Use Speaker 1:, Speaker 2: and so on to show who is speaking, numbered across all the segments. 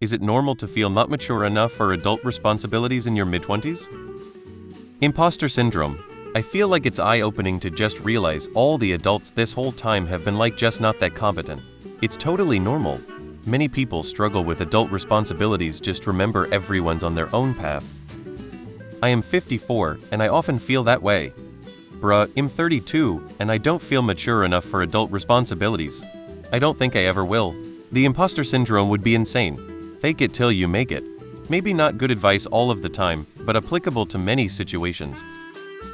Speaker 1: Is it normal to feel not mature enough for adult responsibilities in your mid-20s? Imposter syndrome. I feel like it's eye-opening to just realize all the adults this whole time have been like just not that competent. It's totally normal. Many people struggle with adult responsibilities, just remember everyone's on their own path. I am 54, and I often feel that way. Bruh, I'm 32, and I don't feel mature enough for adult responsibilities. I don't think I ever will. The imposter syndrome would be insane. Fake it till you make it. Maybe not good advice all of the time, but applicable to many situations.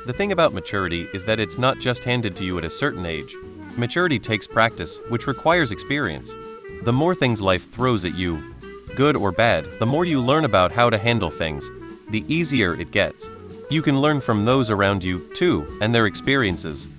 Speaker 1: The thing about maturity is that it's not just handed to you at a certain age. Maturity takes practice, which requires experience. The more things life throws at you, good or bad, the more you learn about how to handle things, the easier it gets. You can learn from those around you, too, and their experiences.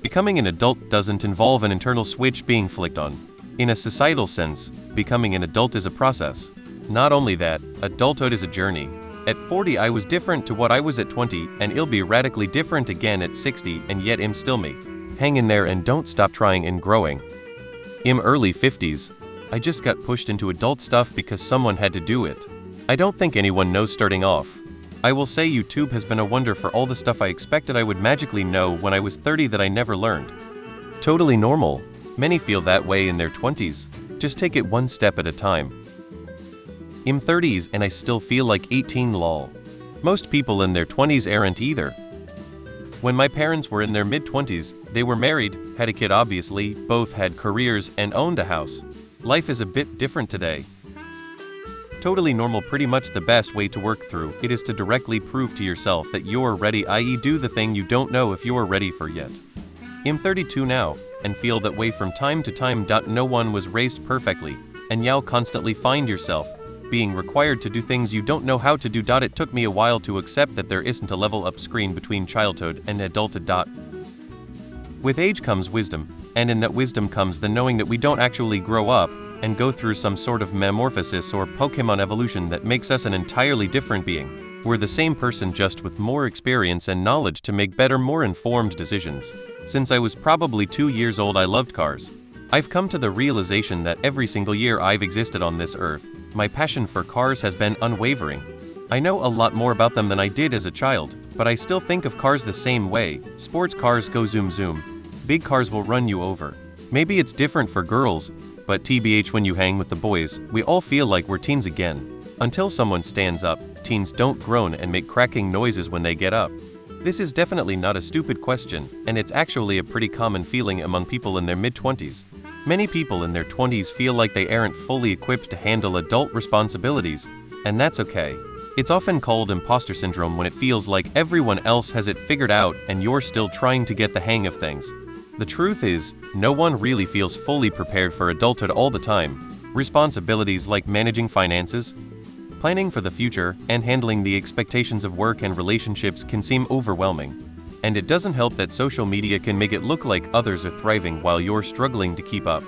Speaker 1: Becoming an adult doesn't involve an internal switch being flicked on. In a societal sense, becoming an adult is a process. Not only that, adulthood is a journey. At 40 I was different to what I was at 20, and I'll be radically different again at 60, and yet I'm still me. Hang in there and don't stop trying and growing. In early 50s, I just got pushed into adult stuff because someone had to do it. I don't think anyone knows starting off. I will say YouTube has been a wonder for all the stuff I expected I would magically know when I was 30 that I never learned. Totally normal. Many feel that way in their 20s. Just take it one step at a time. I'm 30s and I still feel like 18 lol. Most people in their 20s aren't either. When my parents were in their mid-20s, they were married, had a kid obviously, both had careers and owned a house. Life is a bit different today. Totally normal. Pretty much the best way to work through it is to directly prove to yourself that you're ready, i.e. do the thing you don't know if you're ready for yet. I'm 32 now, and feel that way from time to time. No one was raised perfectly, and you'll constantly find yourself being required to do things you don't know how to do. It took me a while to accept that there isn't a level up screen between childhood and adulthood. With age comes wisdom, and in that wisdom comes the knowing that we don't actually grow up and go through some sort of metamorphosis or Pokemon evolution that makes us an entirely different being. We're the same person, just with more experience and knowledge to make better, more informed decisions. Since I was probably 2 years old, I loved cars. I've come to the realization that every single year I've existed on this earth, my passion for cars has been unwavering. I know a lot more about them than I did as a child, but I still think of cars the same way. Sports cars go zoom zoom. Big cars will run you over. Maybe it's different for girls, but TBH, when you hang with the boys, we all feel like we're teens again. Until someone stands up, teens don't groan and make cracking noises when they get up. This is definitely not a stupid question, and it's actually a pretty common feeling among people in their mid-20s. Many people in their 20s feel like they aren't fully equipped to handle adult responsibilities, and that's okay. It's often called imposter syndrome when it feels like everyone else has it figured out and you're still trying to get the hang of things. The truth is, no one really feels fully prepared for adulthood all the time. Responsibilities like managing finances, planning for the future, and handling the expectations of work and relationships can seem overwhelming. And it doesn't help that social media can make it look like others are thriving while you're struggling to keep up.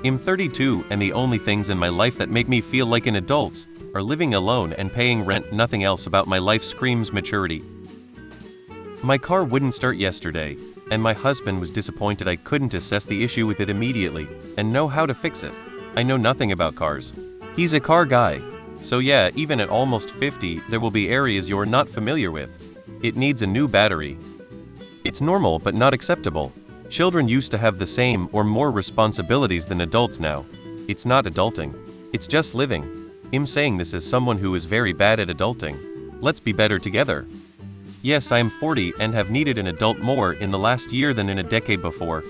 Speaker 1: I'm 32, and the only things in my life that make me feel like an adult are living alone and paying rent. Nothing else about my life screams maturity. My car wouldn't start yesterday, and my husband was disappointed I couldn't assess the issue with it immediately and know how to fix it. I know nothing about cars. He's a car guy. So yeah, even at almost 50, there will be areas you're not familiar with. It needs a new battery. It's normal but not acceptable. Children used to have the same or more responsibilities than adults now. It's not adulting. It's just living. I'm saying this as someone who is very bad at adulting. Let's be better together. Yes, I am 40 and have needed an adult more in the last year than in a decade before.